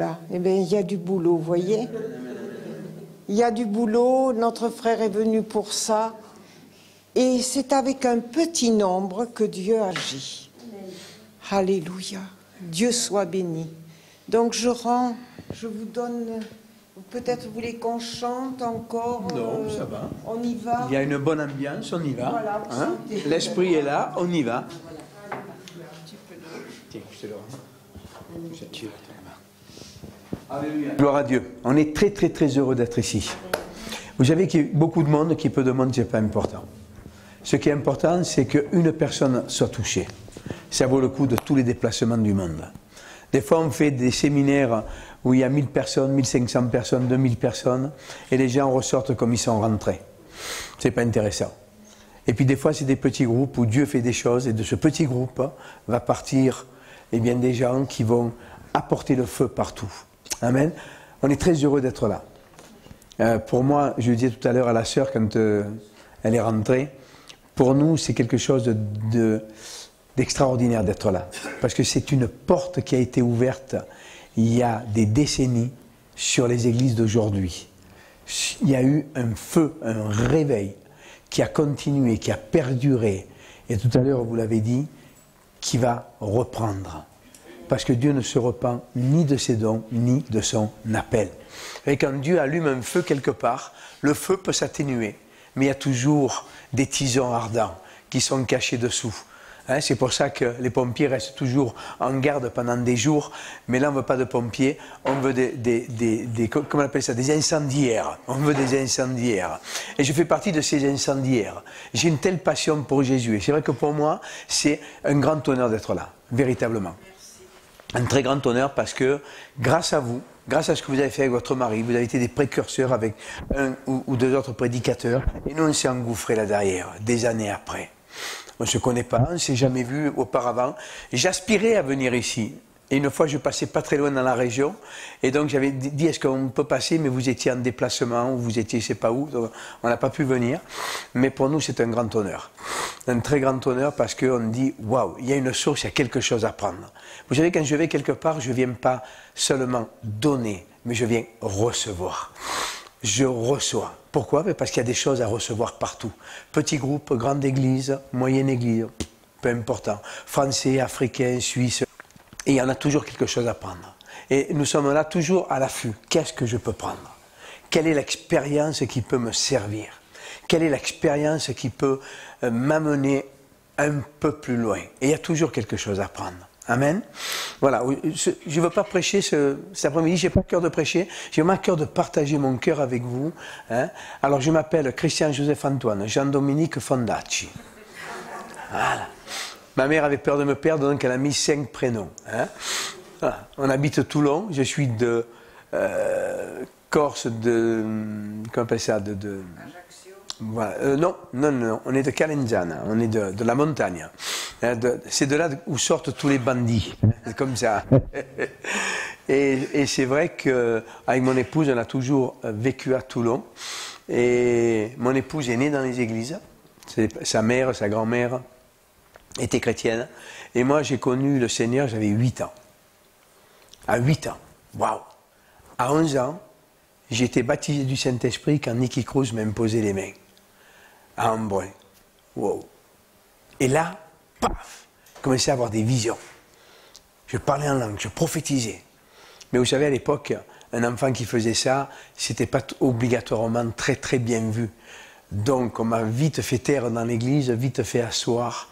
Là, eh bien, il y a du boulot, vous voyez. Il y a du boulot, notre frère est venu pour ça. Et c'est avec un petit nombre que Dieu agit. Alléluia. Dieu soit béni. Donc je vous donne... Peut-être vous voulez qu'on chante encore. Non, ça va. On y va. Il y a une bonne ambiance, on y va. Voilà, hein? L'esprit est là, on y va. Tiens, je te le rends. Alléluia. Gloire à Dieu. On est très très très heureux d'être ici. Vous savez qu'il y a beaucoup de monde, qui peu de monde, ce n'est pas important. Ce qui est important, c'est qu'une personne soit touchée. Ça vaut le coup de tous les déplacements du monde. Des fois, on fait des séminaires où il y a 1000 personnes, 1500 personnes, 2000 personnes, et les gens ressortent comme ils sont rentrés. C'est pas intéressant. Et puis des fois, c'est des petits groupes où Dieu fait des choses, et de ce petit groupe va partir eh bien, des gens qui vont apporter le feu partout. Amen. On est très heureux d'être là. Pour moi, je le disais tout à l'heure à la sœur quand elle est rentrée, pour nous, c'est quelque chose d'extraordinaire d'être là. Parce que c'est une porte qui a été ouverte il y a des décennies sur les églises d'aujourd'hui. Il y a eu un feu, un réveil qui a continué, qui a perduré. Et tout à l'heure, vous l'avez dit, qui va reprendre. Parce que Dieu ne se repent ni de ses dons, ni de son appel. Et quand Dieu allume un feu quelque part, le feu peut s'atténuer. Mais il y a toujours des tisons ardents qui sont cachés dessous. Hein, c'est pour ça que les pompiers restent toujours en garde pendant des jours. Mais là, on ne veut pas de pompiers, on veut comment on appelle ça, des incendiaires. On veut des incendiaires. Et je fais partie de ces incendiaires. J'ai une telle passion pour Jésus. Et c'est vrai que pour moi, c'est un grand honneur d'être là, véritablement. Un très grand honneur parce que grâce à vous, grâce à ce que vous avez fait avec votre mari, vous avez été des précurseurs avec un ou deux autres prédicateurs. Et nous, on s'est engouffrés là derrière, des années après. On ne se connaît pas, on ne s'est jamais vu auparavant. J'aspirais à venir ici. Et une fois, je passais pas très loin dans la région. Et donc, j'avais dit, est-ce qu'on peut passer? Mais vous étiez en déplacement, ou vous étiez je ne sais pas où. Donc, on n'a pas pu venir. Mais pour nous, c'est un grand honneur. Un très grand honneur parce qu'on dit, waouh, il y a une source, il y a quelque chose à prendre. Vous savez, quand je vais quelque part, je ne viens pas seulement donner, mais je viens recevoir. Je reçois. Pourquoi? Parce qu'il y a des choses à recevoir partout. Petit groupe, grande église, moyenne église, peu important. Français, africain, suisse. Et il y en a toujours quelque chose à prendre. Et nous sommes là toujours à l'affût. Qu'est-ce que je peux prendre? Quelle est l'expérience qui peut me servir? Quelle est l'expérience qui peut m'amener un peu plus loin? Et il y a toujours quelque chose à prendre. Amen. Voilà, je ne veux pas prêcher cet après-midi, je n'ai pas cœur de prêcher, j'ai vraiment cœur de partager mon cœur avec vous. Hein. Alors je m'appelle Christian Joseph Antoine, Jean-Dominique Fondacci. Voilà. Ma mère avait peur de me perdre, donc elle a mis 5 prénoms. Hein. Voilà. On habite Toulon, je suis de Corse, comment on appelle ça, voilà. Non, on est de Calenzana, on est de la montagne. C'est de là où sortent tous les bandits, c'est comme ça. Et c'est vrai qu'avec mon épouse, on a toujours vécu à Toulon. Et mon épouse est née dans les églises. Sa mère, sa grand-mère étaient chrétiennes. Et moi, j'ai connu le Seigneur, j'avais 8 ans. À 8 ans, waouh! À 11 ans, j'ai été baptisé du Saint-Esprit quand Nicky Cruz m'a imposé les mains. À Embrun. Wow. Et là, paf, je commençais à avoir des visions. Je parlais en langue, je prophétisais. Mais vous savez, à l'époque, un enfant qui faisait ça, c'était pas obligatoirement très très bien vu. Donc, on m'a vite fait taire dans l'église, vite fait asseoir.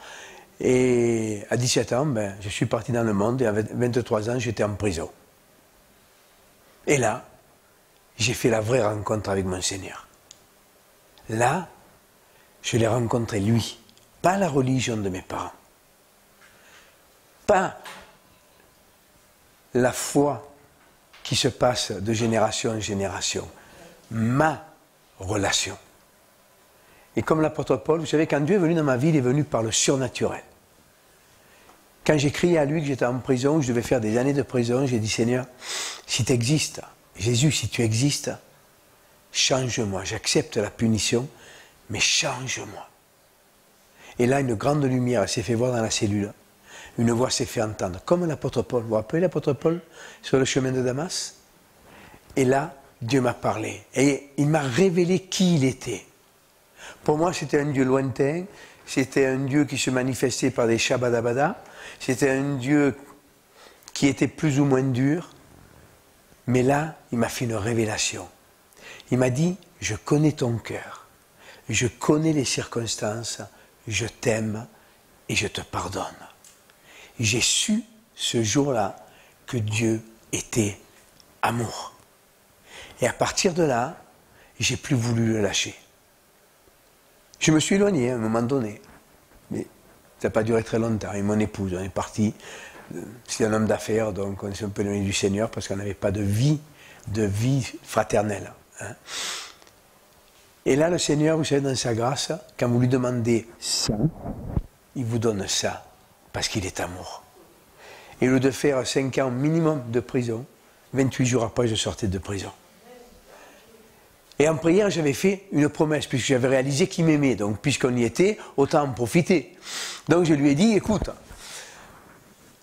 Et à 17 ans, je suis parti dans le monde et à 23 ans, j'étais en prison. Et là, j'ai fait la vraie rencontre avec mon Seigneur. Là, je l'ai rencontré lui, pas la religion de mes parents, pas la foi qui se passe de génération en génération, ma relation. Et comme l'apôtre Paul, vous savez, quand Dieu est venu dans ma vie, il est venu par le surnaturel. Quand j'ai crié à lui que j'étais en prison, que je devais faire des années de prison, j'ai dit, Seigneur, si tu existes, Jésus, si tu existes, change-moi, j'accepte la punition, mais change-moi. Et là, une grande lumière s'est fait voir dans la cellule. une voix s'est fait entendre, comme l'apôtre Paul. Vous vous rappelez l'apôtre Paul sur le chemin de Damas? Et là, Dieu m'a parlé. Et il m'a révélé qui il était. Pour moi, c'était un Dieu lointain. C'était un Dieu qui se manifestait par des shabadabada. C'était un Dieu qui était plus ou moins dur. Mais là, il m'a fait une révélation. Il m'a dit, je connais ton cœur. Je connais les circonstances. Je t'aime et je te pardonne. J'ai su ce jour-là que Dieu était amour. Et à partir de là, j'ai plus voulu le lâcher. Je me suis éloigné à un moment donné. Mais ça n'a pas duré très longtemps. Et mon épouse, on est parti. C'est un homme d'affaires, donc on s'est un peu éloigné du Seigneur parce qu'on n'avait pas de vie fraternelle. Hein. Et là, le Seigneur, vous savez, dans sa grâce, quand vous lui demandez ça, il vous donne ça, parce qu'il est amour. Et au lieu de faire 5 ans minimum de prison, 28 jours après, je sortais de prison. Et en prière, j'avais fait une promesse, puisque j'avais réalisé qu'il m'aimait. Donc, puisqu'on y était, autant en profiter. Donc, je lui ai dit, écoute,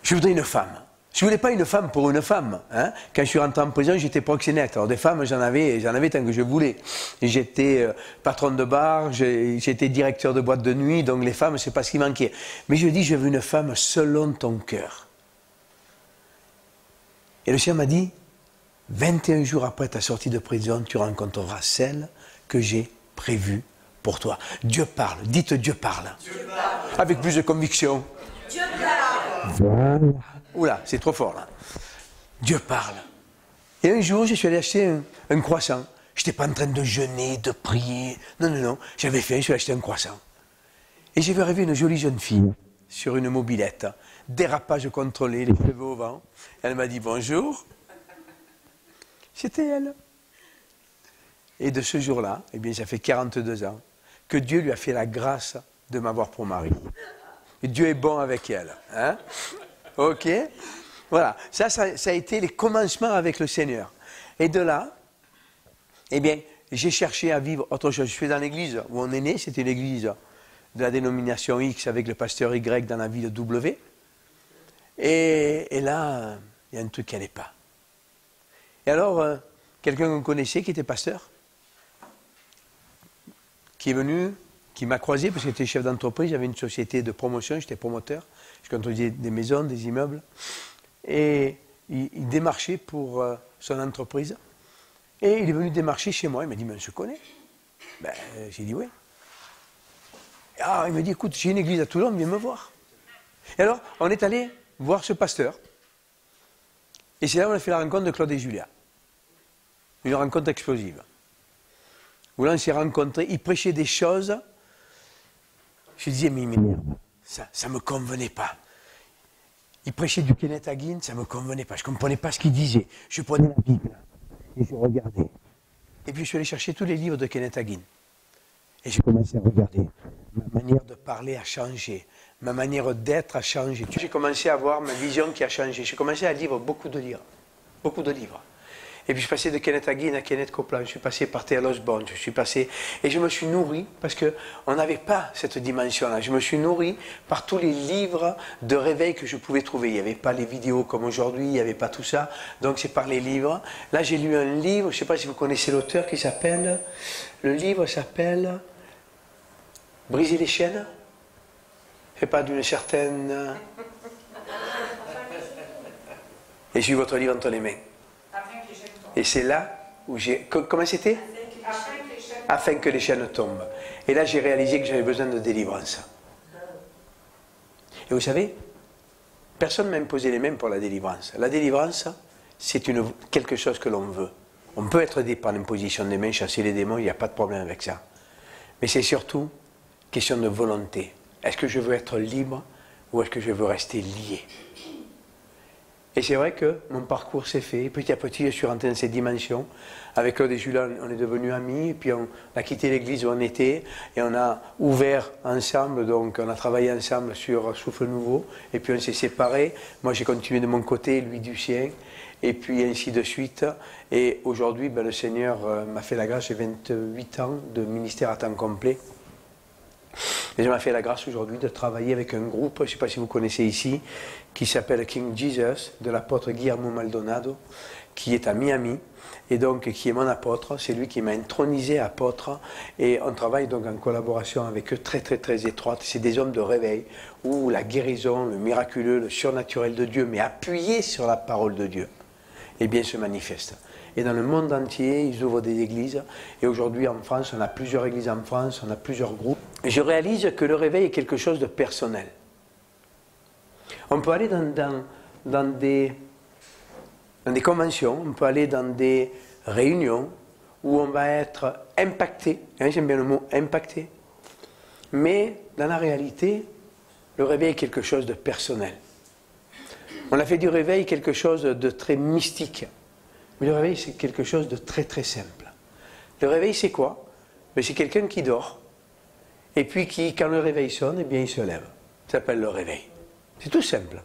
je voudrais une femme. Je ne voulais pas une femme pour une femme. Hein. Quand je suis rentré en prison, j'étais proxénète. Alors des femmes, j'en avais tant que je voulais. J'étais patron de bar, j'étais directeur de boîte de nuit, donc les femmes, c'est pas ce qui manquait. Mais je dis, je veux une femme selon ton cœur. Et le Seigneur m'a dit, 21 jours après ta sortie de prison, tu rencontreras celle que j'ai prévue pour toi. Dieu parle, dites Dieu parle. Dieu parle. Avec plus de conviction. Dieu parle. Voilà. Oula, c'est trop fort là. Dieu parle. Et un jour, je suis allé acheter un croissant. Je n'étais pas en train de jeûner, de prier. Non, non, non. J'avais faim, je suis allé acheter un croissant. Et j'ai vu arriver une jolie jeune fille sur une mobilette. Dérapage contrôlé, les cheveux au vent. Elle m'a dit bonjour. C'était elle. Et de ce jour-là, eh bien, ça fait 42 ans que Dieu lui a fait la grâce de m'avoir pour mari. Et Dieu est bon avec elle. Hein? Ok, voilà, ça a été les commencements avec le Seigneur. Et de là, eh bien, j'ai cherché à vivre autre chose. Je suis dans l'église où on est né, c'était l'église de la dénomination X avec le pasteur Y dans la ville W. Et là, il y a un truc qui n'allait pas. Et alors, quelqu'un qu'on connaissait qui était pasteur, qui est venu, qui m'a croisé parce qu'il était chef d'entreprise, j'avais une société de promotion, j'étais promoteur. Je contrôlais des maisons, des immeubles. Et il démarchait pour son entreprise. Et il est venu démarcher chez moi. Il m'a dit, mais on se connaît? Ben, j'ai dit oui. Ah, il m'a dit, écoute, j'ai une église à Toulon, viens me voir. Et alors, on est allé voir ce pasteur. Et c'est là où on a fait la rencontre de Claude et Julia. Une rencontre explosive. Où là, on s'est rencontrés. Il prêchait des choses. Je disais, mais ça ne me convenait pas. Il prêchait du Kenneth Hagin, ça ne me convenait pas. Je ne comprenais pas ce qu'il disait. Je prenais la Bible et je regardais. Et puis je suis allé chercher tous les livres de Kenneth Hagin. Et j'ai commencé à regarder. Ma manière de parler a changé. Ma manière d'être a changé. J'ai commencé à voir ma vision qui a changé. J'ai commencé à lire beaucoup de livres. Beaucoup de livres. Et puis je suis passé de Kenneth Hagin à Kenneth Copeland, je suis passé par T.L. Osborne, je suis passé... Et je me suis nourri, parce qu'on n'avait pas cette dimension-là, je me suis nourri par tous les livres de réveil que je pouvais trouver. Il n'y avait pas les vidéos comme aujourd'hui, il n'y avait pas tout ça, donc c'est par les livres. Là j'ai lu un livre, je ne sais pas si vous connaissez l'auteur, qui s'appelle... Le livre s'appelle... Briser les chaînes. C'est pas d'une certaine... Et j'ai eu votre livre entre les mains. Et c'est là où j'ai... Comment c'était? Afin que les chaînes tombent. Et là, j'ai réalisé que j'avais besoin de délivrance. Et vous savez, personne ne m'a imposé les mains pour la délivrance. La délivrance, c'est quelque chose que l'on veut. On peut être aidé par l'imposition des mains, chasser les démons, il n'y a pas de problème avec ça. Mais c'est surtout question de volonté. Est-ce que je veux être libre ou est-ce que je veux rester lié? Et c'est vrai que mon parcours s'est fait. Petit à petit, je suis rentré dans cette dimension. Avec Claude et Julia, on est devenus amis. Et puis on a quitté l'église où on était. Et on a ouvert ensemble. Donc on a travaillé ensemble sur Souffle Nouveau. Et puis on s'est séparés. Moi, j'ai continué de mon côté, lui du sien. Et puis ainsi de suite. Et aujourd'hui, le Seigneur m'a fait la grâce. J'ai 28 ans de ministère à temps complet. Et je m'a fait la grâce aujourd'hui de travailler avec un groupe, je ne sais pas si vous connaissez ici, qui s'appelle King Jesus, de l'apôtre Guillermo Maldonado, qui est à Miami, et donc qui est mon apôtre. C'est lui qui m'a intronisé apôtre, et on travaille donc en collaboration avec eux très très très étroite. C'est des hommes de réveil, où la guérison, le miraculeux, le surnaturel de Dieu, mais appuyé sur la parole de Dieu, eh bien se manifeste. Et dans le monde entier, ils ouvrent des églises. Et aujourd'hui, en France, on a plusieurs églises en France, on a plusieurs groupes. Et je réalise que le réveil est quelque chose de personnel. On peut aller dans des conventions, on peut aller dans des réunions où on va être impacté. Hein, j'aime bien le mot impacté. Mais dans la réalité, le réveil est quelque chose de personnel. On a fait du réveil quelque chose de très mystique. Mais le réveil, c'est quelque chose de très très simple. Le réveil, c'est quoi? C'est quelqu'un qui dort, et puis qui, quand le réveil sonne, eh bien, il se lève. Ça s'appelle le réveil. C'est tout simple.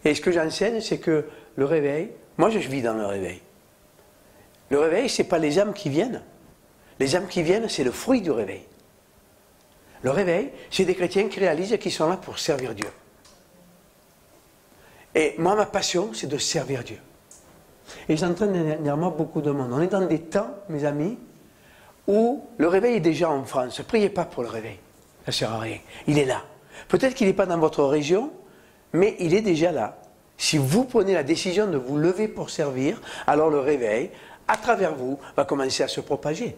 Et ce que j'enseigne, c'est que le réveil, moi je vis dans le réveil. Le réveil, ce n'est pas les âmes qui viennent. Les âmes qui viennent, c'est le fruit du réveil. Le réveil, c'est des chrétiens qui réalisent qu'ils sont là pour servir Dieu. Et moi, ma passion, c'est de servir Dieu. Et j'entraîne dernièrement beaucoup de monde. On est dans des temps, mes amis, où le réveil est déjà en France. Ne priez pas pour le réveil. Ça ne sert à rien. Il est là. Peut-être qu'il n'est pas dans votre région, mais il est déjà là. Si vous prenez la décision de vous lever pour servir, alors le réveil, à travers vous, va commencer à se propager.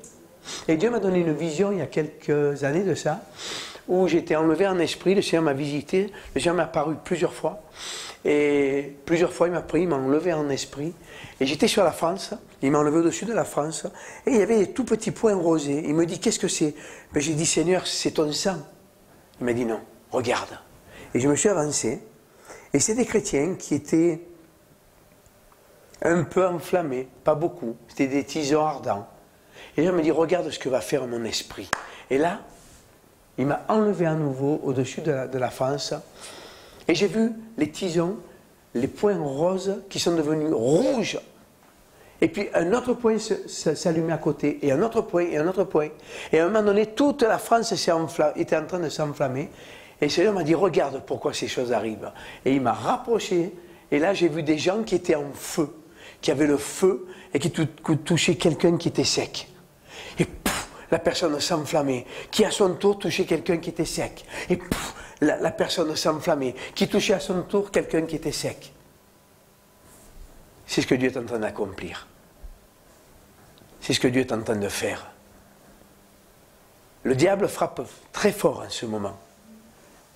Et Dieu m'a donné une vision il y a quelques années de ça, où j'étais enlevé en esprit, le Seigneur m'a visité, le Seigneur m'a apparu plusieurs fois, et plusieurs fois il m'a pris, il m'a enlevé en esprit, et j'étais sur la France, il m'a enlevé au-dessus de la France, et il y avait des tout petits points rosés. Il me dit, qu'est-ce que c'est? Ben, j'ai dit, Seigneur, c'est ton sang. Il m'a dit, non, regarde. Et je me suis avancé, et c'est des chrétiens qui étaient un peu enflammés, pas beaucoup, c'était des tisons ardents. Et je me dis, regarde ce que va faire mon esprit. Et là, il m'a enlevé à nouveau au-dessus de la France, et j'ai vu les tisons, les points roses qui sont devenus rouges. Et puis un autre point s'allumait à côté, et un autre point, et un autre point. Et à un moment donné, toute la France était en train de s'enflammer. Et le Seigneur m'a dit, regarde pourquoi ces choses arrivent. Et il m'a rapproché, et là j'ai vu des gens qui étaient en feu, qui avaient le feu, et qui touchaient quelqu'un qui était sec. Et pouf, la personne s'enflammait, qui à son tour touchait quelqu'un qui était sec. Et pouf, la personne s'enflammait, qui touchait à son tour quelqu'un qui était sec. C'est ce que Dieu est en train d'accomplir. C'est ce que Dieu est en train de faire. Le diable frappe très fort en ce moment.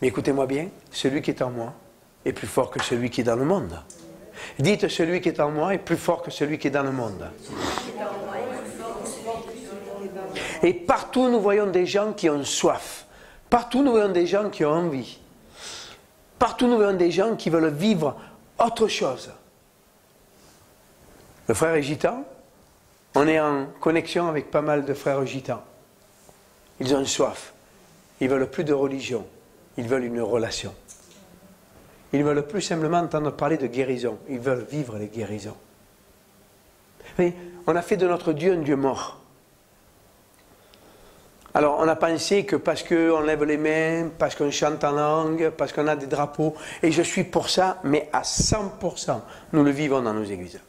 Mais écoutez-moi bien, celui qui est en moi est plus fort que celui qui est dans le monde. Dites, celui qui est en moi est plus fort que celui qui est dans le monde. Et partout nous voyons des gens qui ont soif. Partout nous voyons des gens qui ont envie. Partout nous voyons des gens qui veulent vivre autre chose. Le frère est gitan. On est en connexion avec pas mal de frères gitans. Ils ont soif. Ils ne veulent plus de religion. Ils veulent une relation. Ils ne veulent plus simplement entendre parler de guérison. Ils veulent vivre les guérisons. Mais on a fait de notre Dieu un Dieu mort. Alors on a pensé que parce qu'on lève les mains, parce qu'on chante en langue, parce qu'on a des drapeaux, et je suis pour ça, mais à 100%, nous le vivons dans nos églises.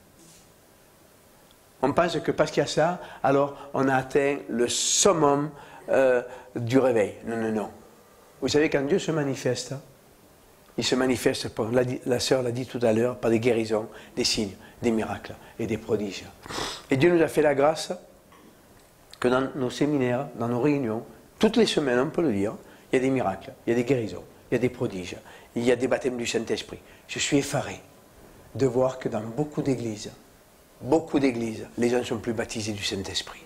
On pense que parce qu'il y a ça, alors on a atteint le summum du réveil. Non, non, non. Vous savez, quand Dieu se manifeste, il se manifeste, la sœur l'a dit tout à l'heure, par des guérisons, des signes, des miracles et des prodiges. Et Dieu nous a fait la grâce que dans nos séminaires, dans nos réunions, toutes les semaines, on peut le dire, il y a des miracles, il y a des guérisons, il y a des prodiges, il y a des baptêmes du Saint-Esprit. Je suis effaré de voir que dans beaucoup d'églises, les gens ne sont plus baptisés du Saint-Esprit.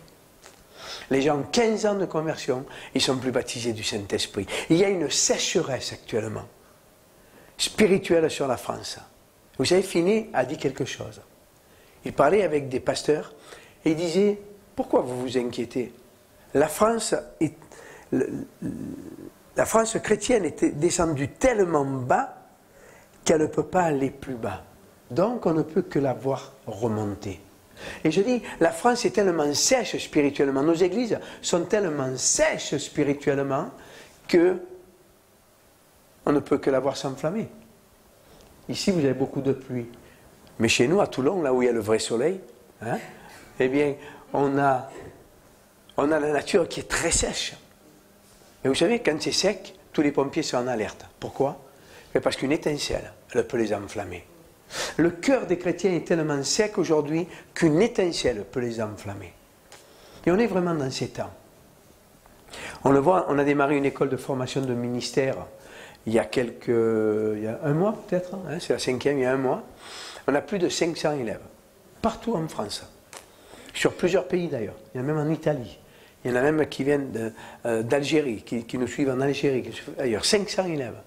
Les gens ont 15 ans de conversion, ils ne sont plus baptisés du Saint-Esprit. Il y a une sécheresse actuellement, spirituelle sur la France. Vous savez, Finney a dit quelque chose. Il parlait avec des pasteurs et il disait, pourquoi vous vous inquiétez? La France chrétienne est descendue tellement bas qu'elle ne peut pas aller plus bas. Donc on ne peut que la voir remonter. Et je dis, la France est tellement sèche spirituellement, nos églises sont tellement sèches spirituellement que on ne peut que la voir s'enflammer. Ici, vous avez beaucoup de pluie. Mais chez nous, à Toulon, là où il y a le vrai soleil, hein, eh bien, on a la nature qui est très sèche. Et vous savez, quand c'est sec, tous les pompiers sont en alerte. Pourquoi? Parce qu'une étincelle, elle peut les enflammer. Le cœur des chrétiens est tellement sec aujourd'hui qu'une étincelle peut les enflammer. Et on est vraiment dans ces temps. On le voit, on a démarré une école de formation de ministère il y a un mois peut-être, hein, c'est la 5e, il y a un mois. On a plus de 500 élèves, partout en France, sur plusieurs pays d'ailleurs. Il y en a même en Italie, il y en a même qui viennent d'Algérie, qui nous suivent en Algérie, d'ailleurs 500 élèves.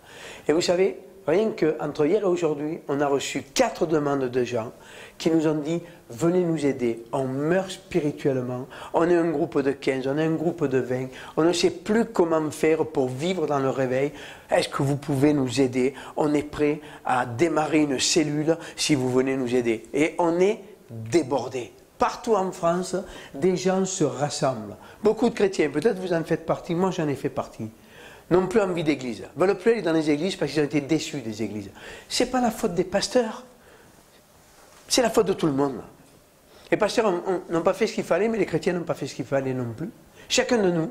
Et vous savez, rien qu'entre hier et aujourd'hui, on a reçu 4 demandes de gens qui nous ont dit « Venez nous aider, on meurt spirituellement, on est un groupe de 15, on est un groupe de 20, on ne sait plus comment faire pour vivre dans le réveil. Est-ce que vous pouvez nous aider? On est prêt à démarrer une cellule si vous venez nous aider. » Et on est débordés. Partout en France, des gens se rassemblent. Beaucoup de chrétiens, peut-être vous en faites partie, moi j'en ai fait partie, n'ont plus envie d'église, veulent plus aller dans les églises parce qu'ils ont été déçus des églises. Ce n'est pas la faute des pasteurs, c'est la faute de tout le monde. Les pasteurs n'ont pas fait ce qu'il fallait, mais les chrétiens n'ont pas fait ce qu'il fallait non plus. Chacun de nous,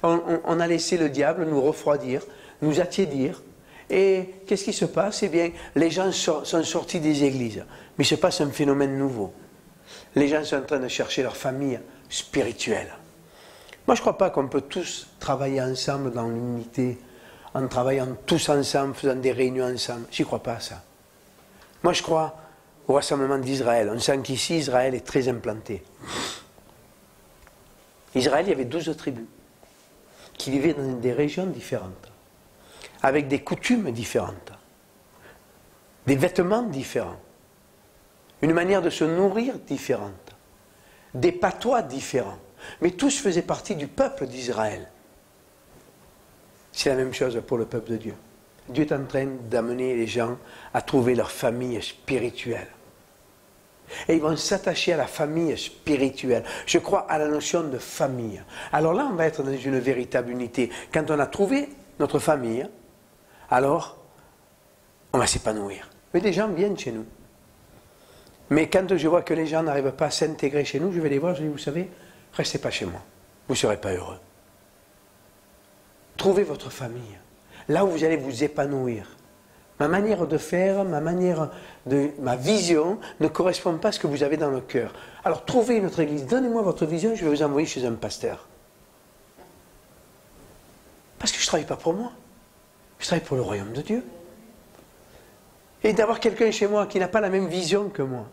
on a laissé le diable nous refroidir, nous attiédir. Et qu'est-ce qui se passe? Eh bien, les gens sont sortis des églises. Mais il se passe un phénomène nouveau. Les gens sont en train de chercher leur famille spirituelle. Moi, je ne crois pas qu'on peut tous travailler ensemble dans l'unité, en travaillant tous ensemble, faisant des réunions ensemble. Je n'y crois pas à ça. Moi, je crois au rassemblement d'Israël. On sent qu'ici, Israël est très implanté. Israël, il y avait 12 tribus qui vivaient dans des régions différentes, avec des coutumes différentes, des vêtements différents, une manière de se nourrir différente, des patois différents. Mais tous faisaient partie du peuple d'Israël. C'est la même chose pour le peuple de Dieu. Dieu est en train d'amener les gens à trouver leur famille spirituelle. Et ils vont s'attacher à la famille spirituelle. Je crois à la notion de famille. Alors là, on va être dans une véritable unité. Quand on a trouvé notre famille, alors on va s'épanouir. Mais des gens viennent chez nous. Mais quand je vois que les gens n'arrivent pas à s'intégrer chez nous, je vais les voir, je dis, vous savez, restez pas chez moi, vous ne serez pas heureux. Trouvez votre famille, là où vous allez vous épanouir. Ma manière de faire, ma vision ne correspond pas à ce que vous avez dans le cœur. Alors trouvez une autre église, donnez-moi votre vision, je vais vous envoyer chez un pasteur. Parce que je ne travaille pas pour moi, je travaille pour le royaume de Dieu. Et d'avoir quelqu'un chez moi qui n'a pas la même vision que moi,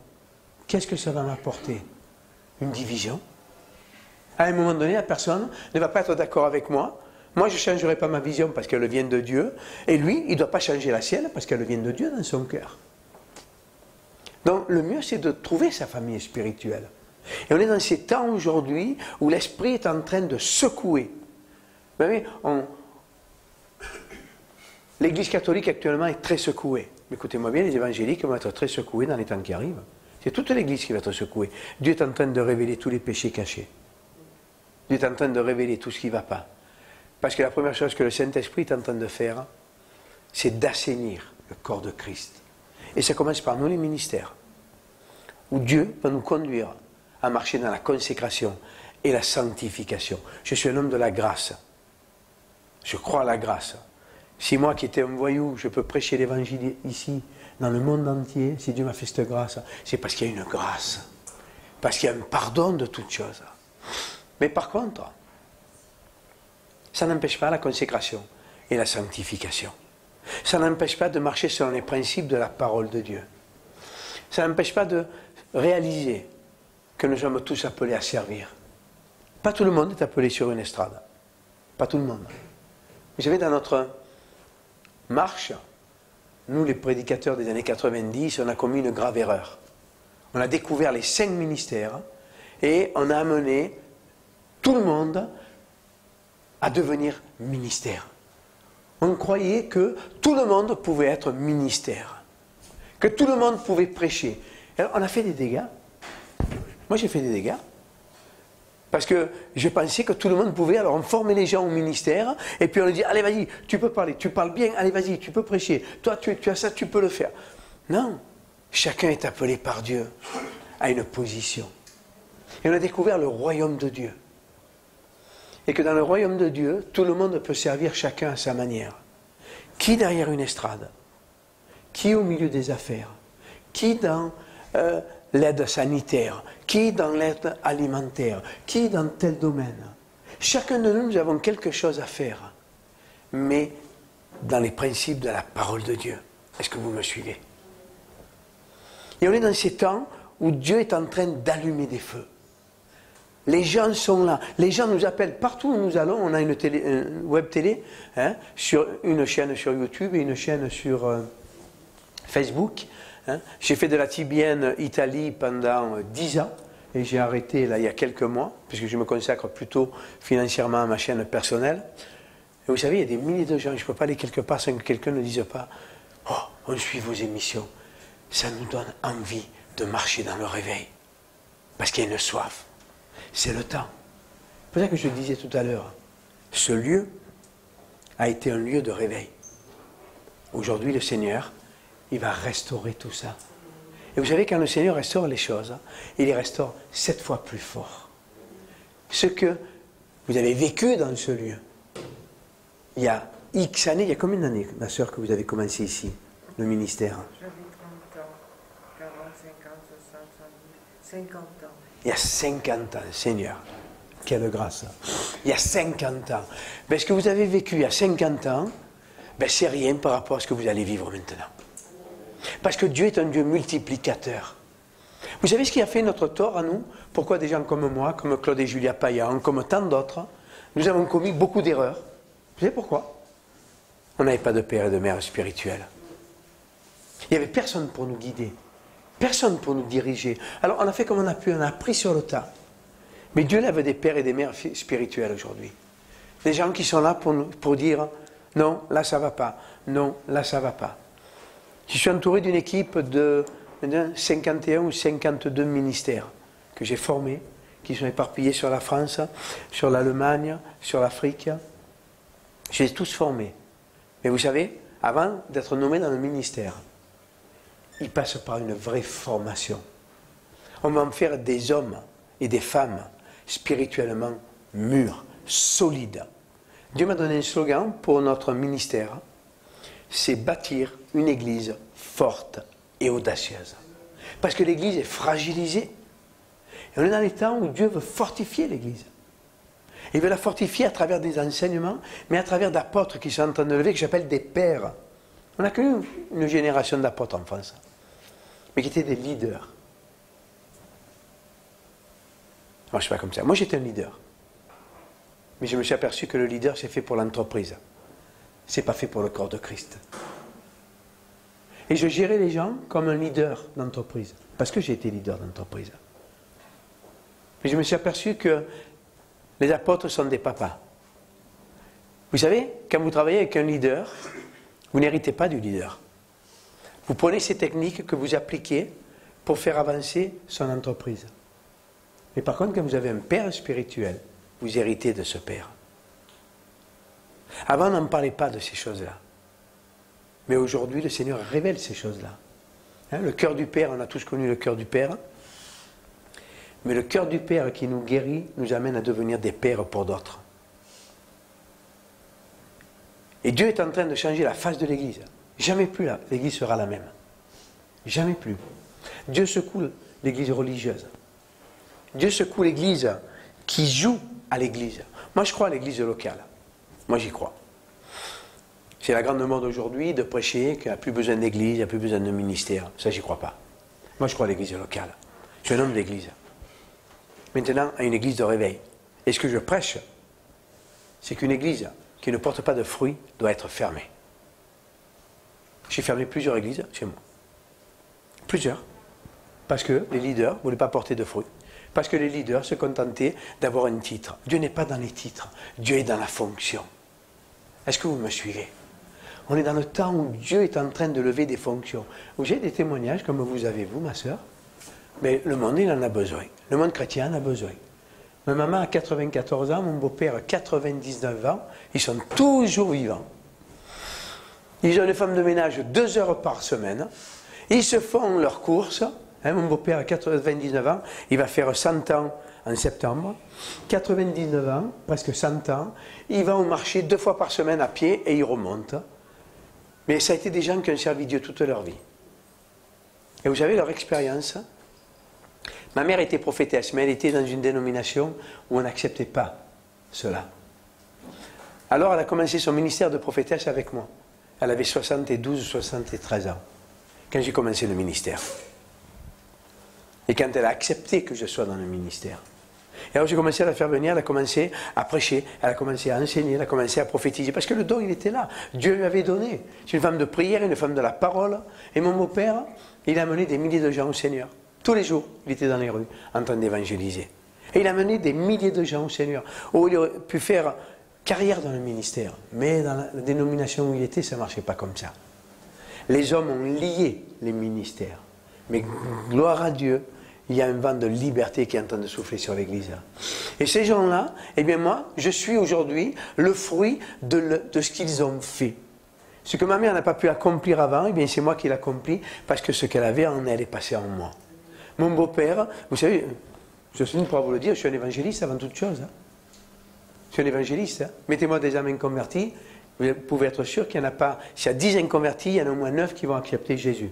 qu'est-ce que ça va m'apporter? Une division. À un moment donné, la personne ne va pas être d'accord avec moi. Moi, je ne changerai pas ma vision parce qu'elle vient de Dieu. Et lui, il ne doit pas changer la sienne parce qu'elle vient de Dieu dans son cœur. Donc, le mieux, c'est de trouver sa famille spirituelle. Et on est dans ces temps aujourd'hui où l'esprit est en train de secouer. Vous voyez, l'Église catholique actuellement est très secouée. Écoutez-moi bien, les évangéliques vont être très secoués dans les temps qui arrivent. C'est toute l'Église qui va être secouée. Dieu est en train de révéler tous les péchés cachés. Dieu est en train de révéler tout ce qui ne va pas. Parce que la première chose que le Saint-Esprit est en train de faire, c'est d'assainir le corps de Christ. Et ça commence par nous, les ministères, où Dieu va nous conduire à marcher dans la consécration et la sanctification. Je suis un homme de la grâce. Je crois à la grâce. Si moi qui étais un voyou, je peux prêcher l'évangile ici, dans le monde entier, si Dieu m'a fait cette grâce, c'est parce qu'il y a une grâce. Parce qu'il y a un pardon de toutes choses. Mais par contre, ça n'empêche pas la consécration et la sanctification. Ça n'empêche pas de marcher selon les principes de la parole de Dieu. Ça n'empêche pas de réaliser que nous sommes tous appelés à servir. Pas tout le monde est appelé sur une estrade. Pas tout le monde. Vous savez, dans notre marche, nous les prédicateurs des années 90, on a commis une grave erreur. On a découvert les 5 ministères et on a amené tout le monde à devenir ministère. On croyait que tout le monde pouvait être ministère, que tout le monde pouvait prêcher. Alors on a fait des dégâts. Moi j'ai fait des dégâts Parce que je pensais que tout le monde pouvait, alors on formait les gens au ministère, et puis on leur dit, allez vas-y, tu peux parler, tu parles bien, allez vas-y, tu peux prêcher, toi tu as ça, tu peux le faire. Non, chacun est appelé par Dieu à une position. Et on a découvert le royaume de Dieu. Et que dans le royaume de Dieu, tout le monde peut servir chacun à sa manière. Qui derrière une estrade? Qui au milieu des affaires? Qui dans l'aide sanitaire? Qui dans l'aide alimentaire? Qui dans tel domaine? Chacun de nous, nous avons quelque chose à faire. Mais dans les principes de la parole de Dieu. Est-ce que vous me suivez? Et on est dans ces temps où Dieu est en train d'allumer des feux. Les gens sont là. Les gens nous appellent partout où nous allons. On a une web télé, hein, sur une chaîne sur YouTube et une chaîne sur Facebook. Hein. J'ai fait de la Tibienne Italie pendant 10 ans et j'ai arrêté là il y a quelques mois puisque je me consacre plutôt financièrement à ma chaîne personnelle. Et vous savez, il y a des milliers de gens. Je ne peux pas aller quelque part sans que quelqu'un ne dise pas « Oh, on suit vos émissions ». Ça nous donne envie de marcher dans le réveil parce qu'il y a une soif. C'est le temps. C'est pour ça que je disais tout à l'heure, ce lieu a été un lieu de réveil. Aujourd'hui, le Seigneur, il va restaurer tout ça. Et vous savez, quand le Seigneur restaure les choses, il les restaure 7 fois plus fort. Ce que vous avez vécu dans ce lieu, il y a X années, il y a combien d'années, ma sœur, que vous avez commencé ici, le ministère? J'avais 30 ans, 40, 50, 60, 50 ans. Il y a 50 ans, Seigneur. Quelle grâce. Il y a 50 ans. Ben, ce que vous avez vécu il y a 50 ans, ben, c'est rien par rapport à ce que vous allez vivre maintenant. Parce que Dieu est un Dieu multiplicateur. Vous savez ce qui a fait notre tort à nous? Pourquoi des gens comme moi, comme Claude et Julia Payan, comme tant d'autres, nous avons commis beaucoup d'erreurs? Vous savez pourquoi? On n'avait pas de père et de mère spirituels. Il n'y avait personne pour nous guider. Personne pour nous diriger. Alors on a fait comme on a pu, on a appris sur le tas. Mais Dieu lève des pères et des mères spirituels aujourd'hui. Des gens qui sont là pour dire non, là ça ne va pas. Non, là ça ne va pas. Je suis entouré d'une équipe de 51 ou 52 ministères que j'ai formés, qui sont éparpillés sur la France, sur l'Allemagne, sur l'Afrique. Je les ai tous formés. Mais vous savez, avant d'être nommé dans le ministère, il passe par une vraie formation. On va en faire des hommes et des femmes spirituellement mûrs, solides. Dieu m'a donné un slogan pour notre ministère, c'est bâtir une église forte et audacieuse. Parce que l'église est fragilisée. Et on est dans les temps où Dieu veut fortifier l'église. Il veut la fortifier à travers des enseignements, mais à travers d'apôtres qui sont en train de lever, que j'appelle des pères. On a connu une génération d'apôtres en France, mais qui étaient des leaders. Moi, je ne suis pas comme ça. Moi, j'étais un leader. Mais je me suis aperçu que le leader, c'est fait pour l'entreprise. Ce n'est pas fait pour le corps de Christ. Et je gérais les gens comme un leader d'entreprise, parce que j'ai été leader d'entreprise. Mais je me suis aperçu que les apôtres sont des papas. Vous savez, quand vous travaillez avec un leader, vous n'héritez pas du leader. Vous prenez ces techniques que vous appliquez pour faire avancer son entreprise. Mais par contre, quand vous avez un père spirituel, vous héritez de ce père. Avant, on n'en parlait pas de ces choses-là. Mais aujourd'hui, le Seigneur révèle ces choses-là. Hein, le cœur du Père, on a tous connu le cœur du Père. Mais le cœur du Père qui nous guérit nous amène à devenir des pères pour d'autres. Et Dieu est en train de changer la face de l'Église. Jamais plus là, l'Église sera la même. Jamais plus. Dieu secoue l'Église religieuse. Dieu secoue l'Église qui joue à l'Église. Moi, je crois à l'Église locale. Moi, j'y crois. C'est la grande mode aujourd'hui de prêcher qu'il n'y a plus besoin d'église, il n'y a plus besoin de ministère. Ça, j'y crois pas. Moi, je crois à l'église locale. Je suis un homme d'église. Maintenant, à une église de réveil. Et ce que je prêche, c'est qu'une église qui ne porte pas de fruits doit être fermée. J'ai fermé plusieurs églises chez moi. Plusieurs. Parce que les leaders ne voulaient pas porter de fruits. Parce que les leaders se contentaient d'avoir un titre. Dieu n'est pas dans les titres. Dieu est dans la fonction. Est-ce que vous me suivez? On est dans le temps où Dieu est en train de lever des fonctions. J'ai des témoignages comme vous avez, vous, ma sœur. Mais le monde, il en a besoin. Le monde chrétien en a besoin. Ma maman a 94 ans, mon beau-père a 99 ans, ils sont toujours vivants. Ils ont une femme de ménage 2 heures par semaine, ils se font leurs courses. Mon beau-père a 99 ans, il va faire 100 ans en septembre. 99 ans, presque 100 ans, il va au marché 2 fois par semaine à pied et il remonte. Mais ça a été des gens qui ont servi Dieu toute leur vie. Et vous savez leur expérience. Ma mère était prophétesse, mais elle était dans une dénomination où on n'acceptait pas cela. Alors elle a commencé son ministère de prophétesse avec moi. Elle avait 72 ou 73 ans, quand j'ai commencé le ministère. Et quand elle a accepté que je sois dans le ministère. Et alors j'ai commencé à la faire venir, elle a commencé à prêcher, elle a commencé à enseigner, elle a commencé à prophétiser, parce que le don il était là, Dieu lui avait donné. C'est une femme de prière, une femme de la parole. Et mon beau-père, il a amené des milliers de gens au Seigneur. Tous les jours, il était dans les rues, en train d'évangéliser. Et il a amené des milliers de gens au Seigneur. Oh, il aurait pu faire carrière dans le ministère, mais dans la dénomination où il était, ça ne marchait pas comme ça. Les hommes ont lié les ministères. Mais gloire à Dieu, il y a un vent de liberté qui est en train de souffler sur l'Église. Et ces gens-là, eh bien moi, je suis aujourd'hui le fruit de ce qu'ils ont fait. Ce que ma mère n'a pas pu accomplir avant, eh bien c'est moi qui l'accomplis, parce que ce qu'elle avait en elle est passé en moi. Mon beau-père, vous savez, je suis pour vous le dire, je suis un évangéliste avant toute chose. Je suis un évangéliste. Mettez-moi des âmes inconverties, vous pouvez être sûr qu'il n'y en a pas. S'il y a 10 inconvertis, il y en a au moins 9 qui vont accepter Jésus.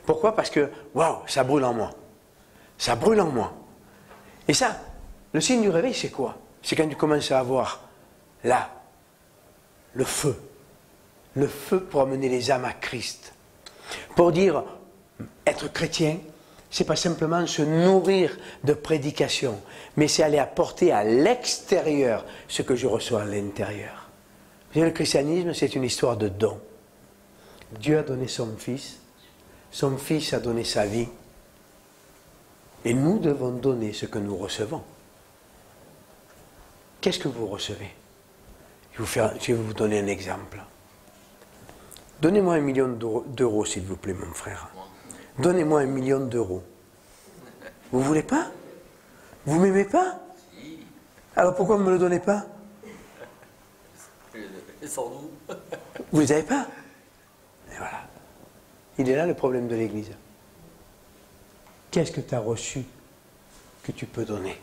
Pourquoi? Parce que, waouh, ça brûle en moi. Ça brûle en moi. Et ça, le signe du réveil, c'est quoi? C'est quand tu commences à avoir, là, le feu. Le feu pour amener les âmes à Christ. Pour dire, être chrétien, c'est pas simplement se nourrir de prédication, mais c'est aller apporter à l'extérieur ce que je reçois à l'intérieur. Le christianisme, c'est une histoire de don. Dieu a donné son Fils a donné sa vie, et nous devons donner ce que nous recevons. Qu'est-ce que vous recevez? Je vais vous donner un exemple. Donnez-moi 1 million d'euros, s'il vous plaît, mon frère. Donnez-moi 1 million d'euros. Vous ne voulez pas? Vous ne m'aimez pas? Alors pourquoi vous ne me le donnez pas? Vous ne les avez pas? Et voilà. Il est là le problème de l'Église. Qu'est-ce que tu as reçu que tu peux donner?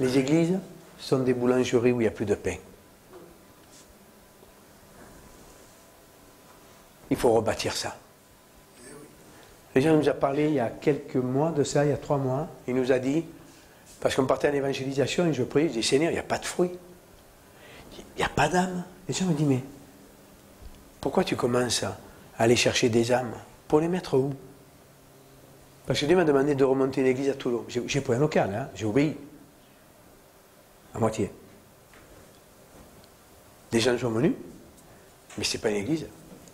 Les églises sont des boulangeries où il n'y a plus de pain. Il faut rebâtir ça. Le Seigneur nous a parlé il y a quelques mois de ça, il y a 3 mois. Il nous a dit, parce qu'on partait en évangélisation, et je priais, je dis, Seigneur, il n'y a pas de fruits. Il n'y a pas d'âme. Et le Seigneur me dit, mais pourquoi tu commences à aller chercher des âmes? Pour les mettre où? Parce que Dieu m'a demandé de remonter une église à Toulon. J'ai pris un local, hein, j'ai obéi. À moitié. Des gens sont venus, mais ce n'est pas une église.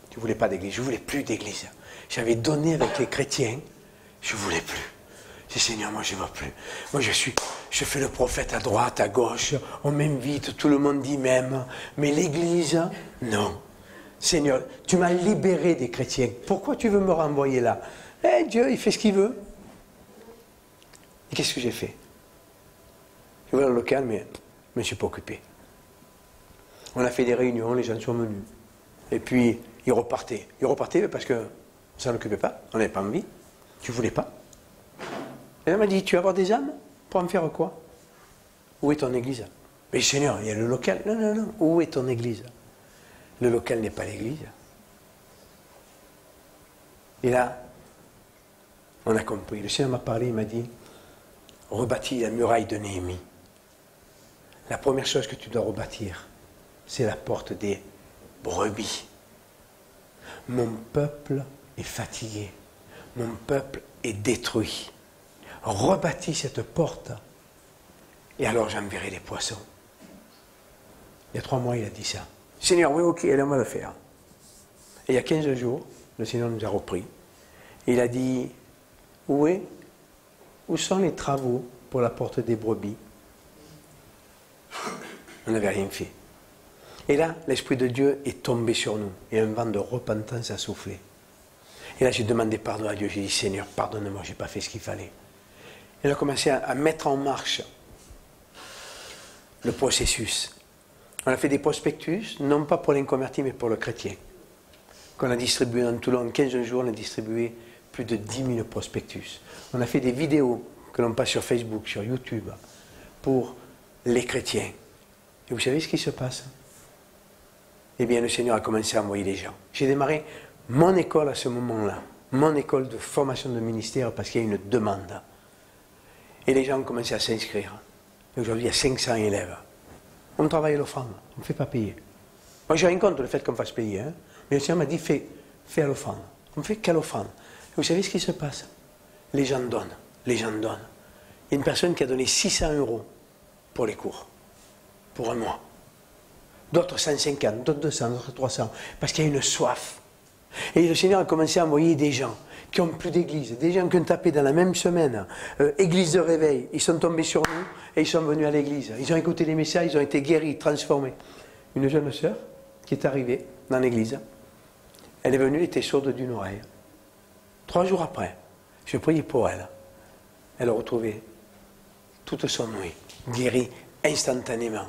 Je ne voulais pas d'église, je ne voulais plus d'église. J'avais donné avec les chrétiens, je ne voulais plus. J'ai dit, Seigneur, moi je ne veux plus. Moi je fais le prophète à droite, à gauche, on m'invite, tout le monde dit même. Mais l'église, non. Seigneur, tu m'as libéré des chrétiens. Pourquoi tu veux me renvoyer là? Eh, Dieu, il fait ce qu'il veut. Et qu'est-ce que j'ai fait? J'ai ouvert le local, mais je ne me suis pas occupé. On a fait des réunions, les gens sont venus. Et puis, ils repartaient. Ils repartaient parce que ça ne l'occupait pas, on n'avait pas envie. Tu ne voulais pas. Et elle m'a dit, tu vas avoir des âmes? Pour en faire quoi? Où est ton église? Mais Seigneur, il y a le local. Non, non, non. Où est ton église? Le local n'est pas l'église. Et là, on a compris. Le Seigneur m'a parlé, il m'a dit, rebâtis la muraille de Néhémie. La première chose que tu dois rebâtir, c'est la porte des brebis. Mon peuple est fatigué. Mon peuple est détruit. Rebâtis cette porte. Et alors j'enverrai les poissons. Il y a 3 mois, il a dit ça. Seigneur, oui, ok, allez, on va le faire. Et il y a 15 jours, le Seigneur nous a repris. Et il a dit, où sont les travaux pour la porte des brebis? On n'avait rien fait. Et là, l'Esprit de Dieu est tombé sur nous. Et un vent de repentance a soufflé. Et là, j'ai demandé pardon à Dieu. J'ai dit, Seigneur, pardonne-moi, je n'ai pas fait ce qu'il fallait. Elle a commencé à mettre en marche le processus. On a fait des prospectus, non pas pour l'inconverti, mais pour le chrétien. Qu'on a distribué dans Toulon, en 15 jours, on a distribué plus de 10 000 prospectus. On a fait des vidéos que l'on passe sur Facebook, sur YouTube, pour les chrétiens. Et vous savez ce qui se passe? Eh bien, le Seigneur a commencé à envoyer des gens. J'ai démarré mon école à ce moment-là, mon école de formation de ministère, parce qu'il y a une demande. Et les gens ont commencé à s'inscrire. Et aujourd'hui, il y a 500 élèves. On travaille à l'offrande, on ne fait pas payer. Moi, j'ai rien contre le fait qu'on fasse payer. Hein. Mais le Seigneur m'a dit, fais à l'offrande. On ne fait qu'à l'offrande. Et vous savez ce qui se passe? Les gens donnent, les gens donnent. Il y a une personne qui a donné 600 € pour les cours, pour un mois. D'autres 150, d'autres 200, d'autres 300, parce qu'il y a une soif. Et le Seigneur a commencé à envoyer des gens qui n'ont plus d'église, des gens qui ont tapé dans la même semaine, église de réveil, ils sont tombés sur nous et ils sont venus à l'église. Ils ont écouté les messages, ils ont été guéris, transformés. Une jeune sœur qui est arrivée dans l'église, elle est venue, elle était sourde d'une oreille. 3 jours après, je priais pour elle. Elle a retrouvé toute son ouïe, guérie instantanément.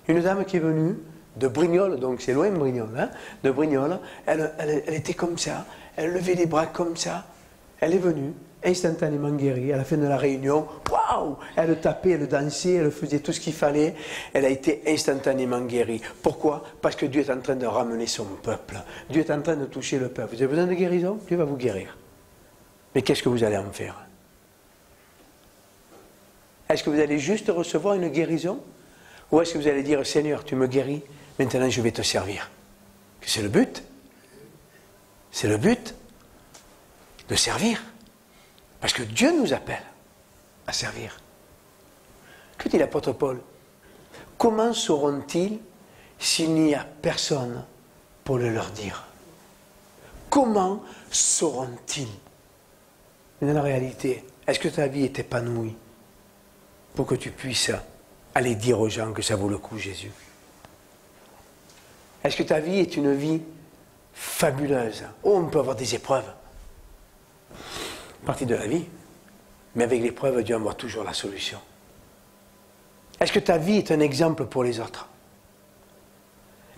Une dame qui est venue de Brignoles, donc c'est loin Brignoles, hein, de Brignoles, elle était comme ça, elle levait les bras comme ça, elle est venue, instantanément guérie, à la fin de la réunion, waouh, elle tapait, elle dansait, elle faisait tout ce qu'il fallait, elle a été instantanément guérie. Pourquoi? Parce que Dieu est en train de ramener son peuple, Dieu est en train de toucher le peuple. Vous avez besoin de guérison? Dieu va vous guérir. Mais qu'est-ce que vous allez en faire? Est-ce que vous allez juste recevoir une guérison? Ou est-ce que vous allez dire, Seigneur, tu me guéris, maintenant je vais te servir? C'est le but. C'est le but de servir. Parce que Dieu nous appelle à servir. Que dit l'apôtre Paul? Comment sauront-ils s'il n'y a personne pour le leur dire? Comment sauront-ils? Mais dans la réalité, est-ce que ta vie est épanouie pour que tu puisses aller dire aux gens que ça vaut le coup, Jésus? Est-ce que ta vie est une vie fabuleuse? Oh, on peut avoir des épreuves. Partie de la vie. Mais avec l'épreuve, Dieu envoie toujours la solution. Est-ce que ta vie est un exemple pour les autres?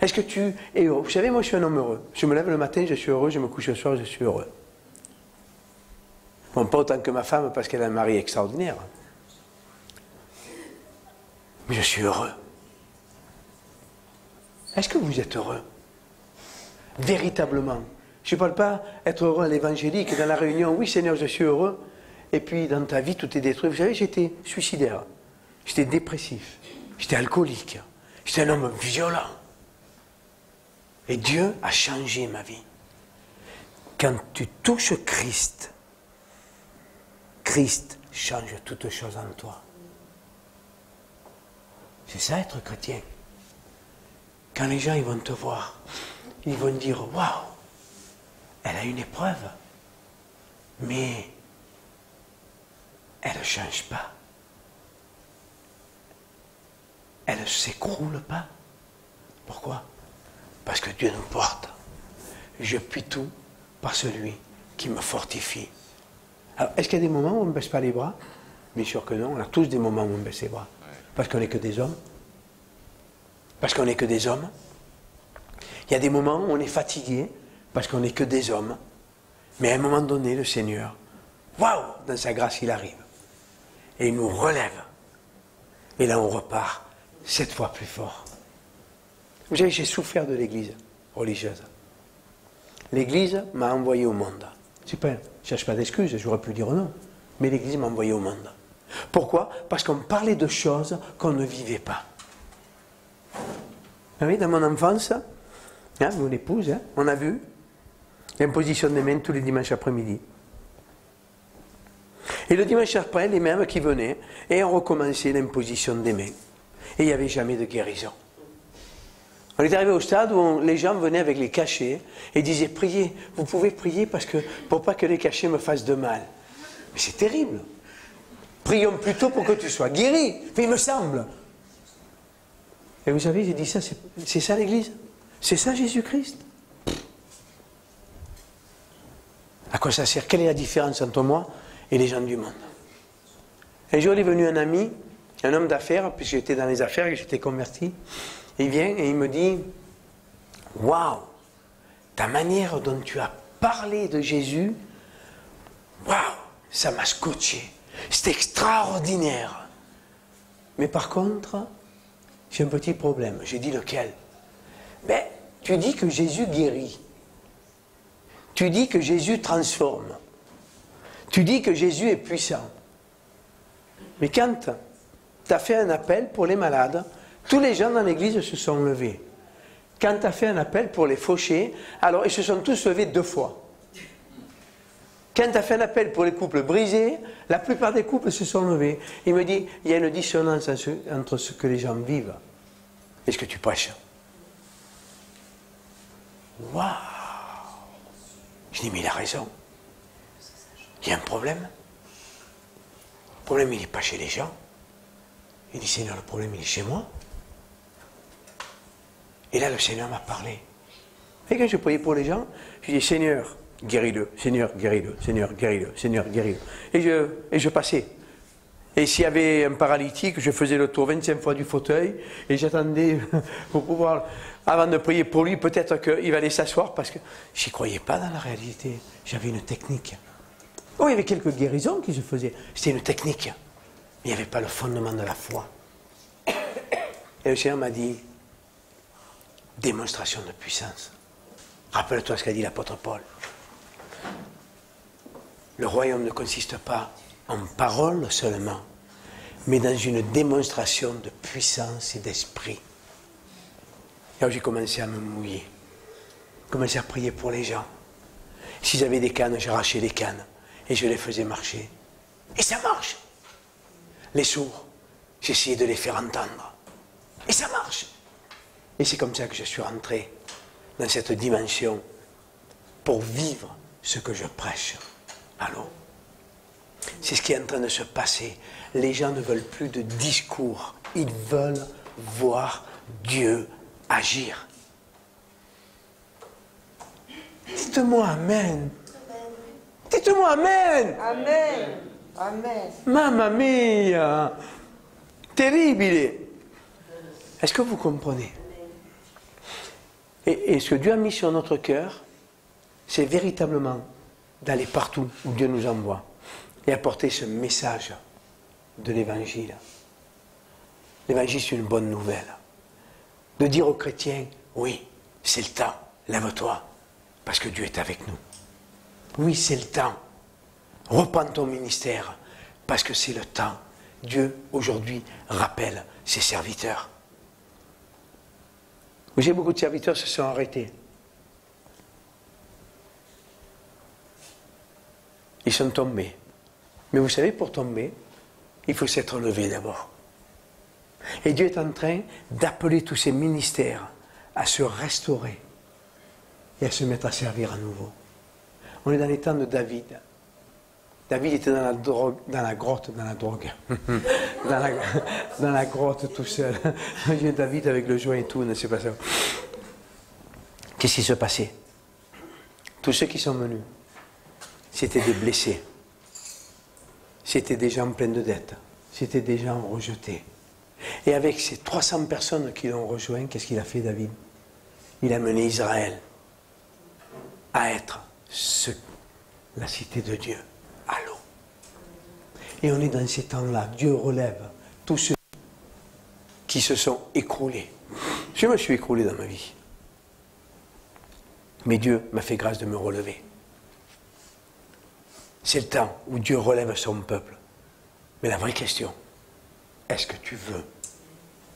Est-ce que tu es heureux? Vous savez, moi je suis un homme heureux. Je me lève le matin, je suis heureux, je me couche le soir, je suis heureux. Bon, pas autant que ma femme parce qu'elle a un mari extraordinaire. Mais je suis heureux. Est-ce que vous êtes heureux? Véritablement. Je ne parle pas être heureux à l'évangélique, dans la réunion, oui Seigneur, je suis heureux, et puis dans ta vie tout est détruit. Vous savez, j'étais suicidaire, j'étais dépressif, j'étais alcoolique, j'étais un homme violent. Et Dieu a changé ma vie. Quand tu touches Christ, Christ change toutes choses en toi. C'est ça être chrétien. Quand les gens ils vont te voir, ils vont dire « Waouh, elle a une épreuve, mais elle ne change pas. Elle ne s'écroule pas. » Pourquoi? Parce que Dieu nous porte. Je puis tout par celui qui me fortifie. Alors, est-ce qu'il y a des moments où on ne baisse pas les bras? Bien sûr que non, on a tous des moments où on baisse les bras. Parce qu'on n'est que des hommes. Parce qu'on n'est que des hommes. Il y a des moments où on est fatigué, parce qu'on n'est que des hommes. Mais à un moment donné, le Seigneur, waouh, dans sa grâce, il arrive. Et il nous relève. Et là, on repart 7 fois plus fort. Vous savez, j'ai souffert de l'église religieuse. L'église m'a envoyé au monde. Je ne cherche pas d'excuses, j'aurais pu dire non. Mais l'église m'a envoyé au monde. Pourquoi? Parce qu'on parlait de choses qu'on ne vivait pas. Vous savez, dans mon enfance, hein, mon épouse, hein, on a vu l'imposition des mains tous les dimanches après-midi. Et le dimanche après, les mêmes qui venaient, et on recommençait l'imposition des mains. Et il n'y avait jamais de guérison. On est arrivé au stade où les gens venaient avec les cachets et disaient « Priez, vous pouvez prier parce que, pour pas que les cachets me fassent de mal. » Mais c'est terrible. Prions plutôt pour que tu sois guéri. Enfin, il me semble. Et vous savez, j'ai dit ça, c'est ça l'Église? C'est ça Jésus-Christ? À quoi ça sert? Quelle est la différence entre moi et les gens du monde? Un jour, il est venu un ami, un homme d'affaires, puisque j'étais dans les affaires et que j'étais converti. Il vient et il me dit, waouh, ta manière dont tu as parlé de Jésus, waouh, ça m'a scotché. C'est extraordinaire. Mais par contre, j'ai un petit problème. J'ai dit lequel? Ben, tu dis que Jésus guérit. Tu dis que Jésus transforme. Tu dis que Jésus est puissant. Mais quand tu as fait un appel pour les malades, tous les gens dans l'église se sont levés. Quand tu as fait un appel pour les fauchés, alors ils se sont tous levés 2 fois. Quand tu as fait un appel pour les couples brisés, la plupart des couples se sont levés. Il me dit, il y a une dissonance entre ce que les gens vivent et ce que tu prêches. Waouh! Je dis, mais il a raison. Il y a un problème. Le problème, il n'est pas chez les gens. Il dit, Seigneur, le problème, il est chez moi. Et là, le Seigneur m'a parlé. Et quand je priais pour les gens, je dis, Seigneur, guéris-le, Seigneur, guéris-le, Seigneur, guéris-le, Seigneur, guéris-le. Et je passais. Et s'il y avait un paralytique, je faisais le tour 25 fois du fauteuil et j'attendais pour pouvoir, avant de prier pour lui, peut-être qu'il va aller s'asseoir parce que je n'y croyais pas dans la réalité. J'avais une technique. Oh, il y avait quelques guérisons qui se faisaient. C'était une technique. Mais il n'y avait pas le fondement de la foi. Et le Seigneur m'a dit, démonstration de puissance. Rappelle-toi ce qu'a dit l'apôtre Paul. Le royaume ne consiste pas en paroles seulement, mais dans une démonstration de puissance et d'esprit. Et alors j'ai commencé à me mouiller. J'ai commencé à prier pour les gens. S'ils avaient des cannes, j'arrachais les cannes et je les faisais marcher. Et ça marche. Les sourds, j'essayais de les faire entendre. Et ça marche. Et c'est comme ça que je suis rentré dans cette dimension pour vivre ce que je prêche. Allô? C'est ce qui est en train de se passer. Les gens ne veulent plus de discours. Ils veulent voir Dieu agir. Dites-moi Amen. Dites-moi Amen. Amen. Amen. Mamma mia. Terribile. Est-ce que vous comprenez? Et ce que Dieu a mis sur notre cœur, c'est véritablement d'aller partout où Dieu nous envoie et apporter ce message de l'Évangile. L'Évangile, c'est une bonne nouvelle. De dire aux chrétiens, oui, c'est le temps, lève-toi, parce que Dieu est avec nous. Oui, c'est le temps, reprends ton ministère, parce que c'est le temps. Dieu, aujourd'hui, rappelle ses serviteurs. J'ai beaucoup de serviteurs qui se sont arrêtés. Ils sont tombés. Mais vous savez, pour tomber, il faut s'être levé d'abord. Et Dieu est en train d'appeler tous ces ministères à se restaurer et à se mettre à servir à nouveau. On est dans les temps de David. David était dans la drogue, dans la grotte, dans la drogue. dans la grotte tout seul. David avec le joint et tout, ne sait pas ça. Qu'est-ce qui se passait? Tous ceux qui sont venus, c'était des blessés. C'était des gens pleins de dettes. C'était des gens rejetés. Et avec ces 300 personnes qui l'ont rejoint, qu'est-ce qu'il a fait, David? Il a mené Israël à être la cité de Dieu. Allô? Et on est dans ces temps-là. Dieu relève tous ceux qui se sont écroulés. Je me suis écroulé dans ma vie. Mais Dieu m'a fait grâce de me relever. C'est le temps où Dieu relève son peuple. Mais la vraie question, est-ce que tu veux